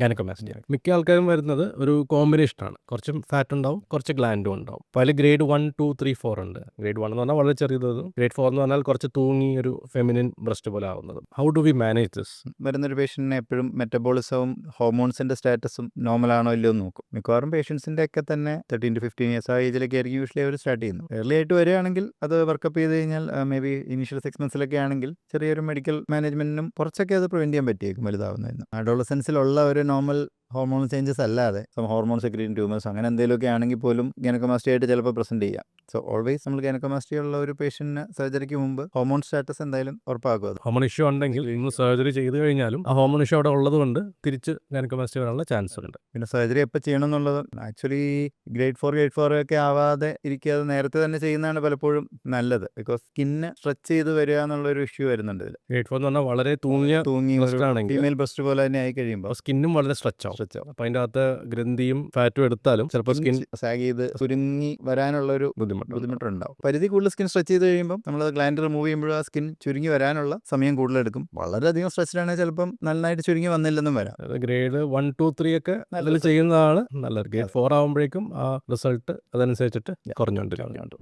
Gynaecomastia. മിക്ക ആൾക്കാരും വരുന്നത് ഒരു കോമ്പിനേഷനാണ്. കുറച്ച് ഫാറ്റ് ഉണ്ടാവും, കുറച്ച് ഗ്ലാൻഡും ഉണ്ടാവും. അപ്പോൾ അതിൽ ഗ്രേഡ് 1, 2, 3, 4 ഉണ്ട്. ഗ്രേഡ് 1 എന്ന് പറഞ്ഞാൽ വളരെ ചെറിയതും, ഗ്രേഡ് 4 എന്ന് പറഞ്ഞാൽ കുറച്ച് തൂങ്ങി ഒരു ഫെമിനിൻ ബ്രസ്റ്റ് പോലെ ആവുന്നത്. How do we manage this? വരുന്നൊരു പേഷ്യൻറ്റിനെ എപ്പോഴും മെറ്റബോളിസവും ഹോർമോൺസിൻ്റെ സ്റ്റാറ്റസും നോർമലാണോ ഇല്ലയോ എന്ന് നോക്കും. മിക്കവാറും പേഷ്യൻസിൻ്റെ ഒക്കെ തന്നെ 13 to 15 ഇയേഴ്സ് ആ ഏജിലൊക്കെ ആയിരിക്കും യൂഷ്വലി അവർ സ്റ്റാർട്ട് ചെയ്യുന്നത്. ഏർലി ആയിട്ട് വരികയാണെങ്കിൽ അത് വർക്കപ്പ് ചെയ്ത് കഴിഞ്ഞാൽ മേ ബി ഇനീഷ്യൽ 6 monthsലൊക്കെ ആണെങ്കിൽ ചെറിയൊരു മെഡിക്കൽ മാനേജ്മെൻറ്റിനും കുറച്ചൊക്കെ അത് പ്രിവെൻറ്റ് ചെയ്യാൻ പറ്റിയേക്കും വലുതാവുന്നതിന്. അഡോളസൻസിലുള്ള ഒരു നോർമൽ ഹോർമോൺ ചേഞ്ചസ് അല്ലാതെ ഹോർമോൺ സെക്രീറ്റിംഗ് ട്യൂമേഴ്സ് അങ്ങനെ എന്തെങ്കിലുമൊക്കെ ആണെങ്കിൽ പോലും ഗൈനക്കോമാസ്റ്റിയ ആയിട്ട് ചിലപ്പോൾ പ്രസൻറ്റ് ചെയ്യാം. സോ ഓൾവേസ് നമ്മൾ ഗൈനക്കോമാസ്റ്റിയ ഉള്ള ഒരു പേഷ്യൻറ്റിന് സർജറിക്ക് മുമ്പ് ഹോർമോൺ സ്റ്റാറ്റസ് എന്തായാലും ഉറപ്പാക്കും. അത് ഹോർമോൺ ഇഷ്യൂ ഉണ്ടെങ്കിൽ ഇന്ന് സർജറി ചെയ്ത് കഴിഞ്ഞാലും ആ ഹോർമോൺ ഇഷ്യൂ അവിടെ ഉള്ളത് കൊണ്ട് തിരിച്ച് ഗൈനക്കോമാസ്റ്റിയ വരാനുള്ള ചാൻസ് ഉണ്ട്. പിന്നെ സർജറി എപ്പോൾ ചെയ്യണം എന്നുള്ളത് ആക്ച്വലി ഗ്രേഡ് 4 ഒക്കെ ആവാതെ ഇരിക്കാതെ നേരത്തെ തന്നെ ചെയ്യുന്നതാണ് പലപ്പോഴും നല്ലത്. ബിക്കോസ് സ്കിന്ന് സ്ട്രെച്ച് ചെയ്ത് വരിക എന്നുള്ളൊരു ഇഷ്യൂ വരുന്നുണ്ട് ഇതിൽ. ഗ്രേഡ് 4 എന്ന് പറഞ്ഞാൽ വളരെ തൂങ്ങിയ breast ആണെങ്കിൽ ഫീമെയിൽ ബ്രസ്റ്റ് പോലെ തന്നെ ആയി കഴിയുമ്പോൾ സ്കിന്നും വളരെ സ്ട്രെച്ച് ആവും. അപ്പോൾ അതിൻ്റെ അകത്ത് ഗ്രന്ഥിയും ഫാറ്റും എടുത്താലും ചിലപ്പോൾ സ്കിൻ സാഗ് ചെയ്ത് ചുരുങ്ങി വരാനുള്ള ഒരു ബുദ്ധിമുട്ടുണ്ടാവും. പരിധി കൂടുതൽ സ്കിൻ സ്ട്രെച്ച് ചെയ്ത് കഴിയുമ്പോൾ നമ്മൾ ഗ്ലാൻഡ് റിമൂവ് ചെയ്യുമ്പോൾ ആ സ്കിൻ ചുരുങ്ങി വരാനുള്ള സമയം കൂടുതലെടുക്കും. വളരെയധികം സ്ട്രെച്ച്ഡ് ആണെങ്കിൽ ചിലപ്പം നന്നായിട്ട് ചുരുങ്ങി വന്നില്ലെന്നും വരാം. ഗ്രേഡ് 1, 2, 3 ഒക്കെ അതിൽ ചെയ്യുന്നതാണ് നല്ലത്. ഗ്രേഡ് 4 ആകുമ്പോഴേക്കും ആ റിസൾട്ട് അതനുസരിച്ചിട്ട് കുറഞ്ഞുകൊണ്ടിരിക്കും.